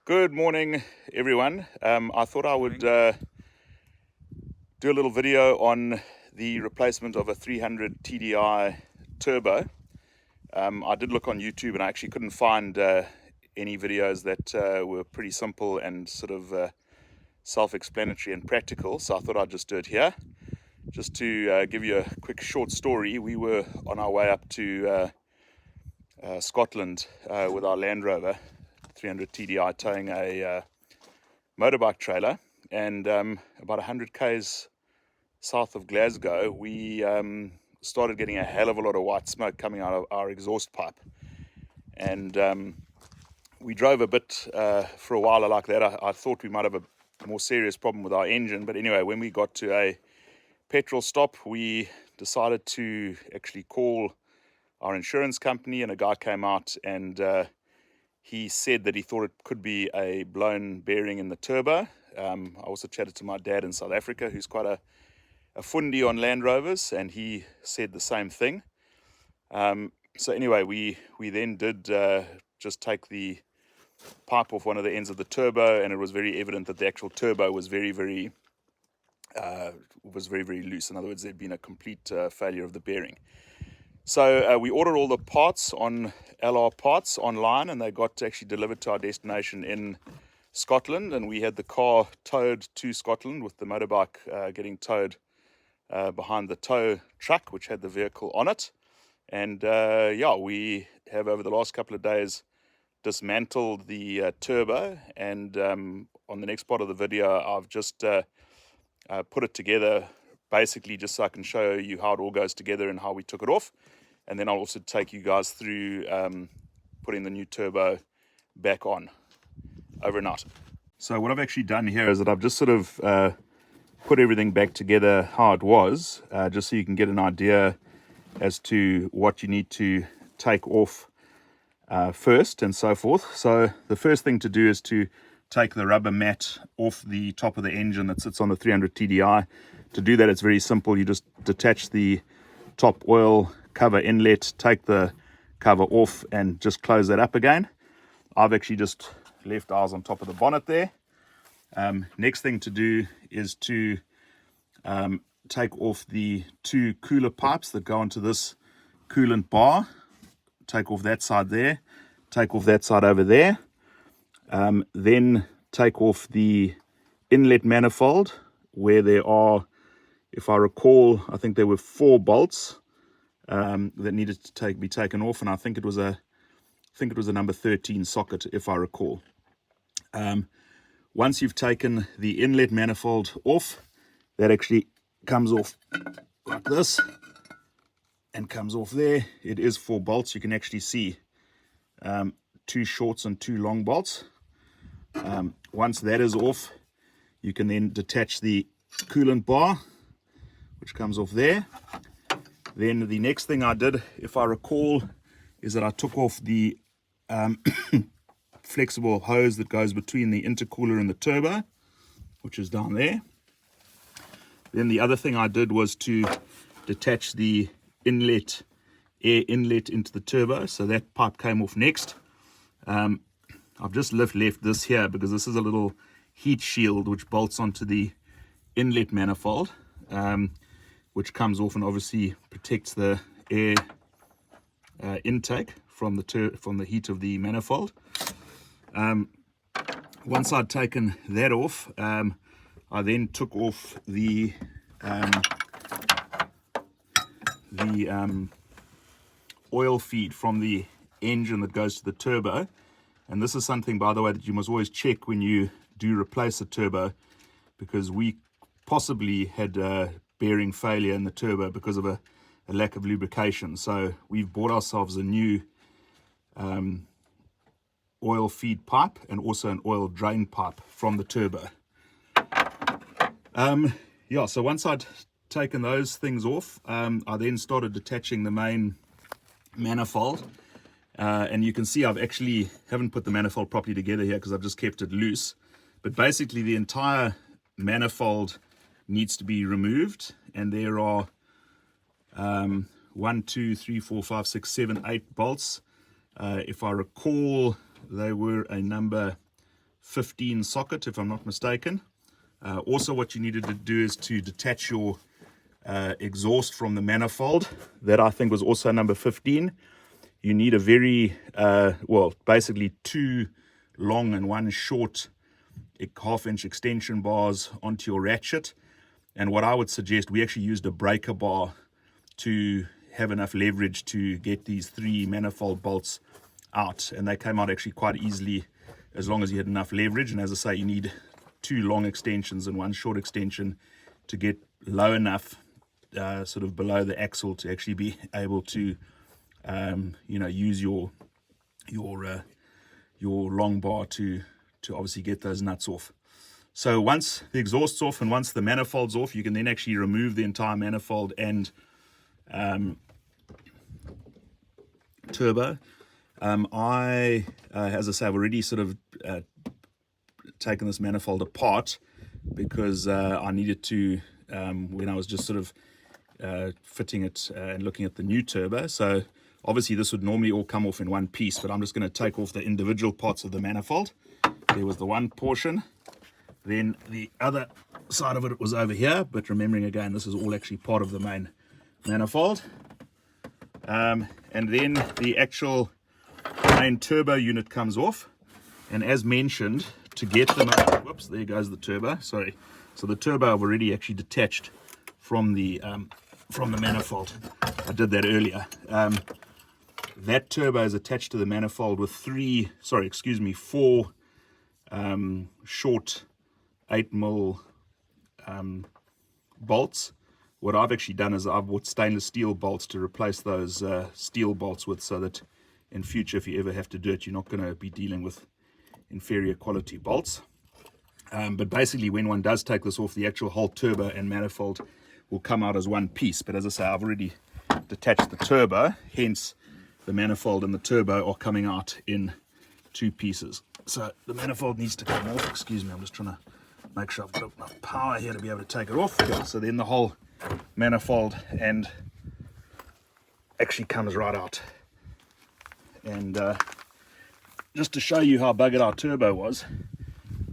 Good morning, everyone. I thought I would do a little video on the replacement of a 300 TDI turbo. I did look on YouTube and I actually couldn't find any videos that were pretty simple and sort of self-explanatory and practical, so I thought I'd just do it here. Just to give you a quick short story, we were on our way up to Scotland with our Land Rover 300 TDI towing a motorbike trailer, and about 100 k's south of Glasgow we started getting a hell of a lot of white smoke coming out of our exhaust pipe, and we drove a bit for a while like that. I thought we might have a more serious problem with our engine, but anyway, when we got to a petrol stop, we decided to actually call our insurance company, and a guy came out and he said that he thought it could be a blown bearing in the turbo. I also chatted to my dad in South Africa, who's quite a fundi on Land Rovers, and he said the same thing. So anyway, we then did just take the pipe off one of the ends of the turbo, and it was very evident that the actual turbo was very loose. In other words, there'd been a complete failure of the bearing. So we ordered all the parts on LR Parts online, and they got actually delivered to our destination in Scotland, and we had the car towed to Scotland with the motorbike getting towed behind the tow truck which had the vehicle on it. And yeah, we have over the last couple of days dismantled the turbo, and on the next part of the video I've just put it together basically just so I can show you how it all goes together and how we took it off. And then I'll also take you guys through putting the new turbo back on overnight. So what I've actually done here is that I've just sort of put everything back together how it was, just so you can get an idea as to what you need to take off first and so forth. So the first thing to do is to take the rubber mat off the top of the engine that sits on the 300 TDI. To do that, it's very simple. You just detach the top oil cover inlet, take the cover off, and just close that up again. I've actually just left ours on top of the bonnet there. Next thing to do is to take off the two cooler pipes that go onto this coolant bar. Take off that side there, take off that side over there. Then take off the inlet manifold, where there are, if I recall, I think there were 4 bolts that needed to be taken off, and I think it was a number 13 socket, if I recall. Once you've taken the inlet manifold off, that actually comes off like this and comes off there. It is 4 bolts. You can actually see 2 shorts and 2 long bolts. Once that is off, you can then detach the coolant bar, which comes off there. Then the next thing I did, if I recall, is that I took off the flexible hose that goes between the intercooler and the turbo, which is down there. Then the other thing I did was to detach the air inlet into the turbo, so that pipe came off next. I've just left this here because this is a little heat shield which bolts onto the inlet manifold, which comes off and obviously protects the air intake from the heat of the manifold. Once I'd taken that off, I then took off the oil feed from the engine that goes to the turbo. And this is something, by the way, that you must always check when you do replace a turbo, because we possibly had a bearing failure in the turbo because of a lack of lubrication. So we've bought ourselves a new oil feed pipe and also an oil drain pipe from the turbo. Yeah, so once I'd taken those things off, I then started detaching the main manifold. And you can see I've actually haven't put the manifold properly together here because I've just kept it loose. But basically the entire manifold needs to be removed, and there are 1, 2, 3, 4, 5, 6, 7, 8 bolts. If I recall, they were a number 15 socket, if I'm not mistaken. Also, what you needed to do is to detach your exhaust from the manifold. That I think was also number 15. You need a very, well, basically 2 long and 1 short 1/2-inch extension bars onto your ratchet. And what I would suggest, we actually used a breaker bar to have enough leverage to get these 3 manifold bolts out, and they came out actually quite easily as long as you had enough leverage. And as I say, you need 2 long extensions and 1 short extension to get low enough sort of below the axle to actually be able to you know, use your long bar to obviously get those nuts off. So once the exhaust's off and once the manifold's off, you can then actually remove the entire manifold and turbo. As I say, I've already sort of taken this manifold apart because I needed to, when I was just sort of fitting it and looking at the new turbo. So obviously this would normally all come off in one piece, but I'm just going to take off the individual parts of the manifold. There was the one portion, then the other side of it was over here, but remembering again, this is all actually part of the main manifold. And then the actual main turbo unit comes off, and as mentioned, to get them out, whoops, there goes the turbo, sorry. So the turbo I've already actually detached from the manifold. I did that earlier. That turbo is attached to the manifold with 4 short 8mm bolts. What I've actually done is I've bought stainless steel bolts to replace those steel bolts with, so that in future, if you ever have to do it, you're not going to be dealing with inferior quality bolts. But basically, when one does take this off, the actual whole turbo and manifold will come out as one piece. But as I say, I've already detached the turbo, hence the manifold and the turbo are coming out in 2 pieces. So the manifold needs to come off. Excuse me, I'm just trying to make sure I've got enough power here to be able to take it off. Okay, so then the whole manifold and actually comes right out. And just to show you how buggered our turbo was,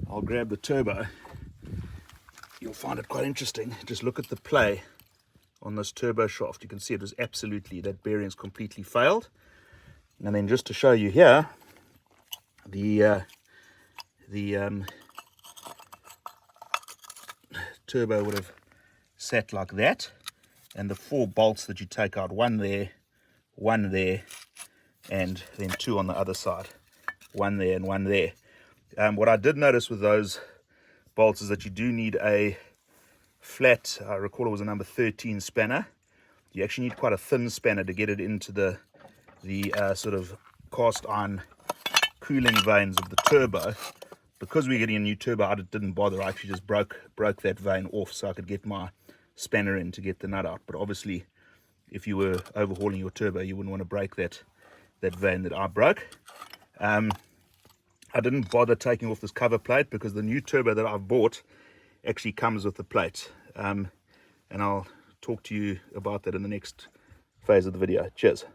I'll grab the turbo. You'll find it quite interesting. Just look at the play on this turbo shaft. You can see it was absolutely, that bearing's completely failed. And then just to show you here, the turbo would have sat like that, and the 4 bolts that you take out, 1 there, 1 there, and then 2 on the other side, 1 there and 1 there. What I did notice with those bolts is that you do need a flat, I recall it was a number 13 spanner. You actually need quite a thin spanner to get it into the sort of cast iron cooling veins of the turbo. Because we're getting a new turbo, I didn't bother. I actually just broke that vein off so I could get my spanner in to get the nut out. But obviously, if you were overhauling your turbo, you wouldn't want to break that vein that I broke. I didn't bother taking off this cover plate because the new turbo that I've bought actually comes with the plate. And I'll talk to you about that in the next phase of the video. Cheers.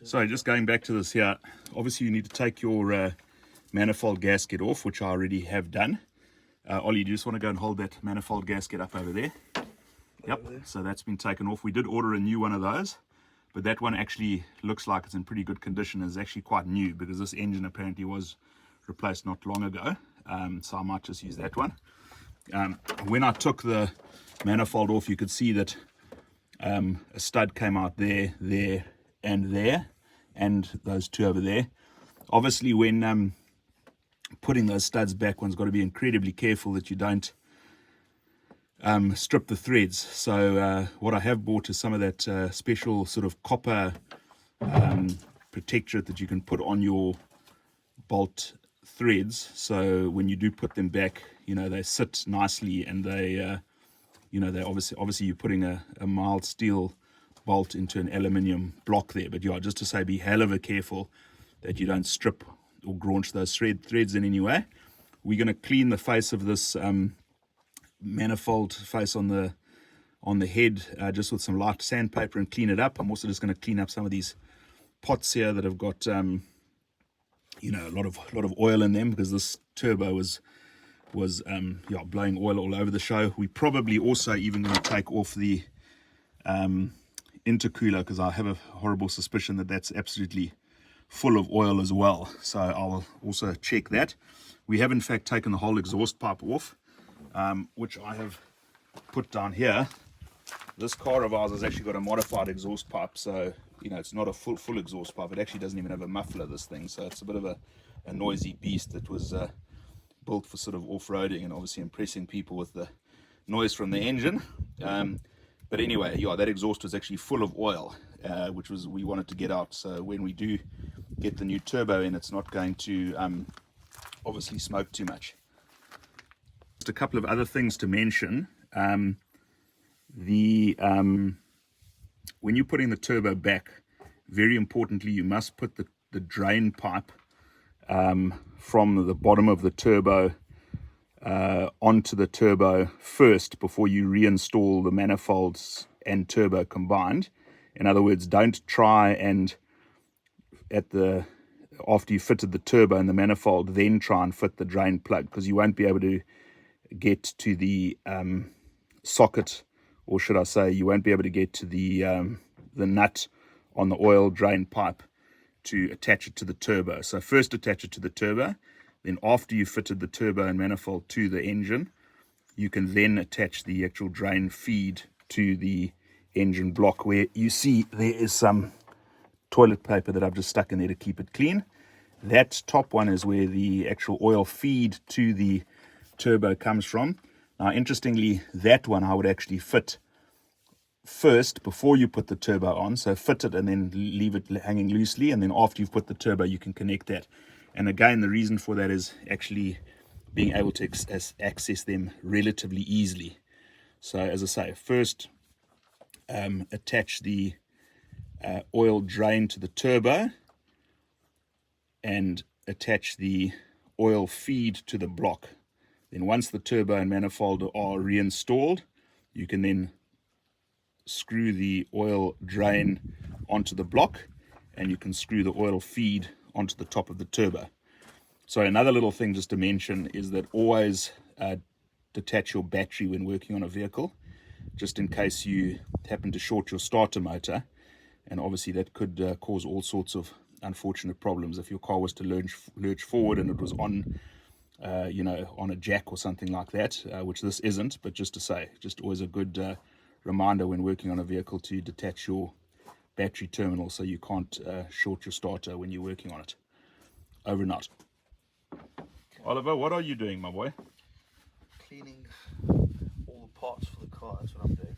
So just going back to this here, obviously you need to take your manifold gasket off, which I already have done. Ollie, you just want to go and hold that manifold gasket up over there. Yep, so that's been taken off. We did order a new one of those, but that one actually looks like it's in pretty good condition. It's actually quite new because this engine apparently was replaced not long ago. So I might just use that one. When I took the manifold off, you could see that a stud came out there, and those 2 over there. Obviously, when putting those studs back, one's got to be incredibly careful that you don't strip the threads. So what I have bought is some of that special sort of copper protectorate that you can put on your bolt threads, so when you do put them back, you know, they sit nicely, and they you know, they obviously you're putting a mild steel bolt into an aluminium block there. But yeah, just to say, be hell of a careful that you don't strip or graunch those threads in any way. We're going to clean the face of this manifold face on the head just with some light sandpaper and clean it up. I'm also just going to clean up some of these pots here that have got you know, a lot of oil in them, because this turbo was yeah, blowing oil all over the show. We probably also even going to take off the intercooler, because I have a horrible suspicion that that's absolutely full of oil as well. So I'll also check that. We have in fact taken the whole exhaust pipe off, which I have put down here. This car of ours has actually got a modified exhaust pipe, so you know, it's not a full exhaust pipe. It actually doesn't even have a muffler, this thing, so it's a bit of a noisy beast that was built for sort of off-roading and obviously impressing people with the noise from the engine. But anyway, yeah, that exhaust was actually full of oil, which was we wanted to get out. So when we do get the new turbo in, it's not going to obviously smoke too much. Just a couple of other things to mention. When you're putting the turbo back, very importantly, you must put the drain pipe from the bottom of the turbo onto the turbo first before you reinstall the manifolds and turbo combined. In other words, don't try and after you fitted the turbo and the manifold, then try and fit the drain plug, because you won't be able to get to the socket, or should I say, you won't be able to get to the nut on the oil drain pipe to attach it to the turbo. So first attach it to the turbo, then after you fitted the turbo and manifold to the engine, you can then attach the actual drain feed to the engine block, where you see there is some toilet paper that I've just stuck in there to keep it clean. That top one is where the actual oil feed to the turbo comes from. Now, interestingly, that one I would actually fit first before you put the turbo on. So fit it and then leave it hanging loosely, and then after you've put the turbo, you can connect that. And again, the reason for that is actually being able to access them relatively easily. So as I say, first attach the oil drain to the turbo and attach the oil feed to the block. Then once the turbo and manifold are reinstalled, you can then screw the oil drain onto the block, and you can screw the oil feed onto the top of the turbo. So another little thing just to mention is that always detach your battery when working on a vehicle, just in case you happen to short your starter motor, and obviously that could cause all sorts of unfortunate problems if your car was to lurch forward and it was on you know, on a jack or something like that, which this isn't. But just to say, just always a good reminder when working on a vehicle to detach your battery terminal so you can't short your starter when you're working on it. Over and out. Oliver, what are you doing, my boy? Cleaning all the parts for the car. That's what I'm doing.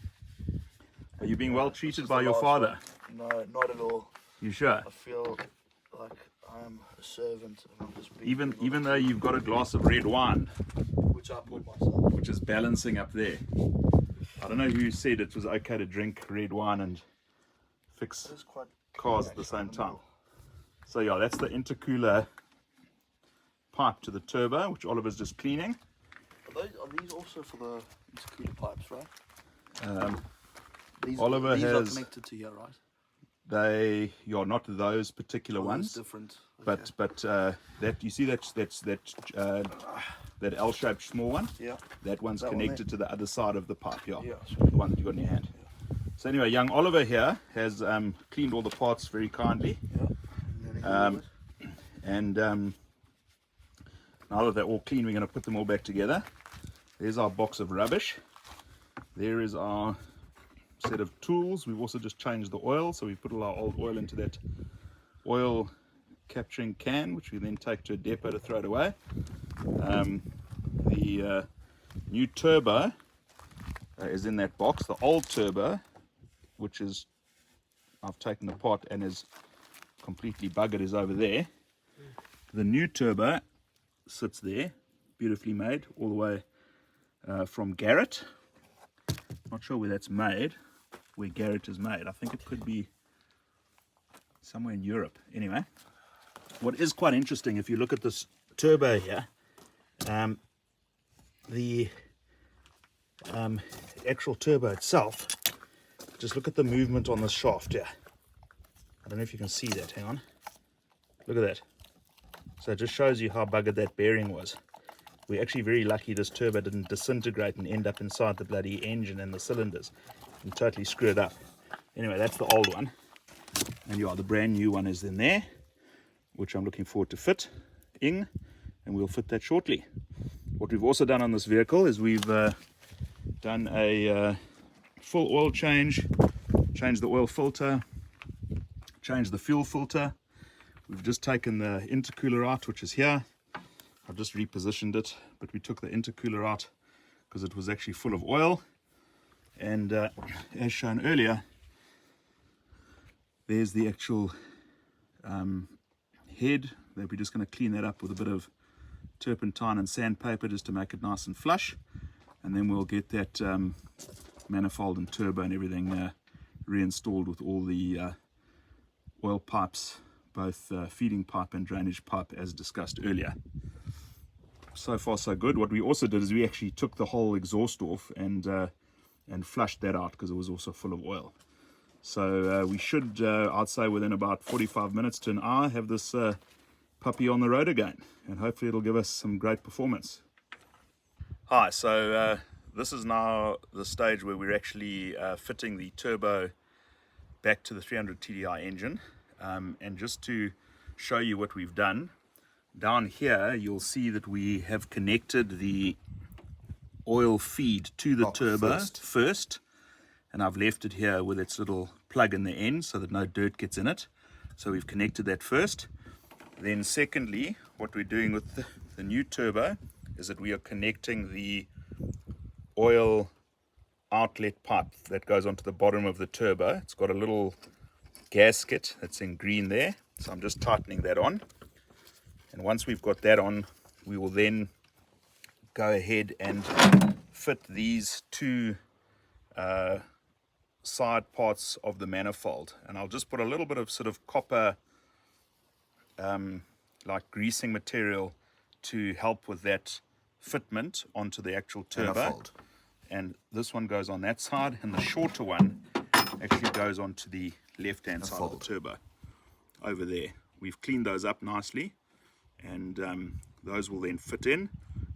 Are you being well treated by your father? No, not at all. You sure? I feel like I'm a servant, and I'm just being Even though you've got a glass of red wine, which I bought myself, which is balancing up there. I don't know who said it was okay to drink red wine and fix cars at the same time. So yeah, that's the intercooler pipe to the turbo, which Oliver's just cleaning. Are these also for the intercooler pipes, right? These are connected to here, right? They are not those particular ones. Different. Okay. But that you see that L-shaped small one. Yeah. That one's connected to the other side of the pipe. Yeah. Yeah. The one that you got in your hand. Yeah. So anyway, young Oliver here has cleaned all the parts very kindly. Yeah. And now that they're all clean, we're going to put them all back together. There's our box of rubbish. There is our set of tools. We've also just changed the oil, so we put all our old oil into that oil capturing can, which we then take to a depot to throw it away. The new turbo is in that box. The old turbo, which is I've taken apart and is completely buggered, is over there. The new turbo sits there, beautifully made, all the way from Garrett. Not sure where that's made, where Garrett is made. I think it could be somewhere in Europe. Anyway, what is quite interesting, if you look at this turbo here, the actual turbo itself, just look at the movement on the shaft here. I don't know if you can see that. Hang on. Look at that. So it just shows you how buggered that bearing was. We're actually very lucky this turbo didn't disintegrate and end up inside the bloody engine and the cylinders and totally screw it up. Anyway, that's the old one. And yeah, the brand new one is in there, which I'm looking forward to fitting, and we'll fit that shortly. What we've also done on this vehicle is we've done a full oil change, changed the oil filter, changed the fuel filter. We've just taken the intercooler out, which is here. I've just repositioned it, but we took the intercooler out because it was actually full of oil. And as shown earlier, there's the actual head that we're just going to clean that up with a bit of turpentine and sandpaper just to make it nice and flush, and then we'll get that manifold and turbo and everything reinstalled with all the oil pipes, both feeding pipe and drainage pipe, as discussed earlier. So far so good. What we also did is we actually took the whole exhaust off and flushed that out because it was also full of oil. So we should, I'd say within about 45 minutes to an hour, have this puppy on the road again, and hopefully it'll give us some great performance. Hi, so this is now the stage where we're actually fitting the turbo back to the 300 TDI engine, and just to show you what we've done, down here you'll see that we have connected the oil feed to the turbo first, and I've left it here with its little plug in the end so that no dirt gets in it. So we've connected that first. Then secondly, what we're doing with the new turbo is that we are connecting the oil outlet pipe that goes onto the bottom of the turbo. It's got a little gasket that's in green there, so I'm just tightening that on. And once we've got that on, we will then go ahead and fit these two side parts of the manifold, and I'll just put a little bit of sort of copper like greasing material to help with that fitment onto the actual turbo manifold. And this one goes on that side, and the shorter one actually goes onto the left hand side of the turbo over there. We've cleaned those up nicely, and those will then fit in,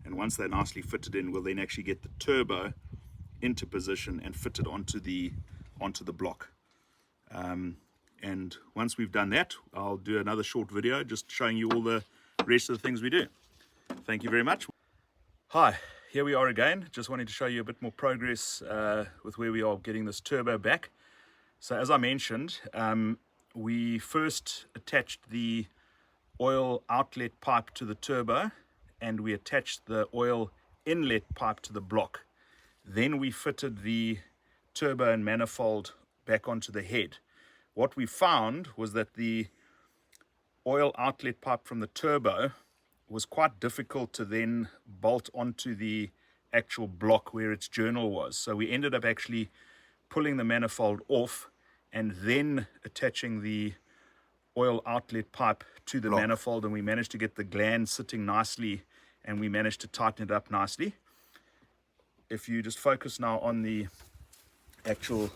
and once they're nicely fitted in, we'll then actually get the turbo into position and fit it onto the block. And once we've done that, I'll do another short video just showing you all the rest of the things we do. Thank you very much. Hi, here we are again. Just wanted to show you a bit more progress with where we are getting this turbo back. So as I mentioned, we first attached the oil outlet pipe to the turbo, and we attached the oil inlet pipe to the block. Then we fitted the turbo and manifold back onto the head. What we found was that the oil outlet pipe from the turbo was quite difficult to then bolt onto the actual block where its journal was. So we ended up actually pulling the manifold off and then attaching the oil outlet pipe to the manifold, and we managed to get the gland sitting nicely, and we managed to tighten it up nicely. If you just focus now on the actual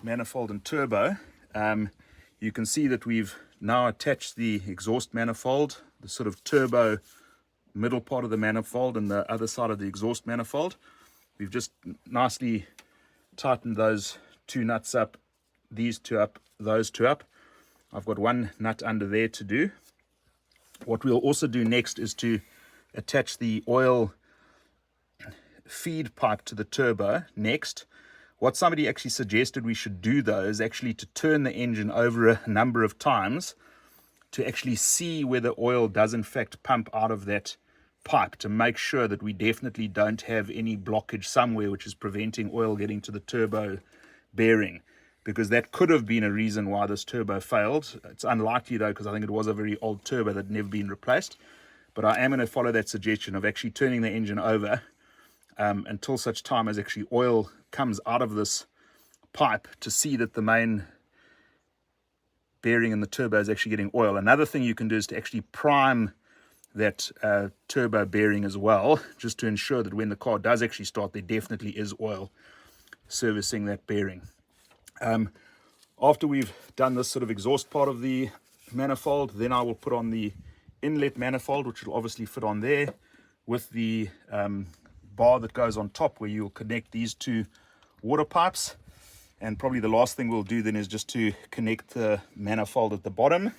manifold and turbo, you can see that we've now attached the exhaust manifold, the sort of turbo middle part of the manifold and the other side of the exhaust manifold. We've just nicely tightened those two nuts up, these two up, those two up. I've got one nut under there to do. What we'll also do next is to attach the oil feed pipe to the turbo next. What somebody actually suggested we should do though is actually to turn the engine over a number of times to actually see whether oil does in fact pump out of that pipe, to make sure that we definitely don't have any blockage somewhere which is preventing oil getting to the turbo bearing, because that could have been a reason why this turbo failed. It's unlikely though, because I think it was a very old turbo that had never been replaced, but I am going to follow that suggestion of actually turning the engine over until such time as actually oil comes out of this pipe, to see that the main bearing in the turbo is actually getting oil. Another thing you can do is to actually prime that turbo bearing as well, just to ensure that when the car does actually start, there definitely is oil servicing that bearing. After we've done this sort of exhaust part of the manifold, then I will put on the inlet manifold, which will obviously fit on there, with the bar that goes on top where you'll connect these two water pipes. And probably the last thing we'll do then is just to connect the manifold at the bottom.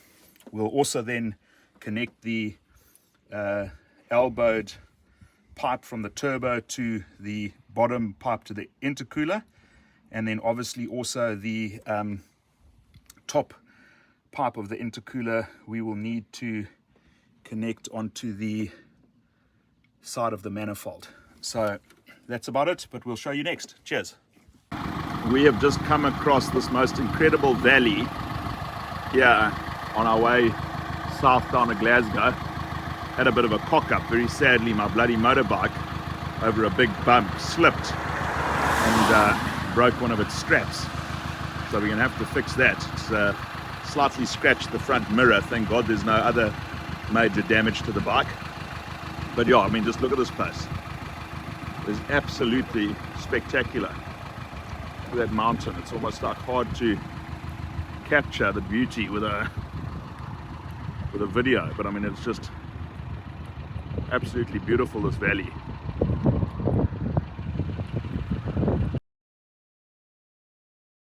We'll also then connect the elbowed pipe from the turbo to the bottom pipe to the intercooler, and then obviously also the top pipe of the intercooler we will need to connect onto the side of the manifold. So that's about it, but we'll show you next. Cheers. We have just come across this most incredible valley here on our way south down to Glasgow. Had a bit of a cock up. Very sadly, my bloody motorbike over a big bump slipped and broke one of its straps. So we're going to have to fix that. It's slightly scratched the front mirror. Thank God there's no other major damage to the bike. But yeah, I mean, just look at this place. It's absolutely spectacular. Look at that mountain. It's almost like hard to capture the beauty with a video, but I mean, it's just absolutely beautiful, this valley.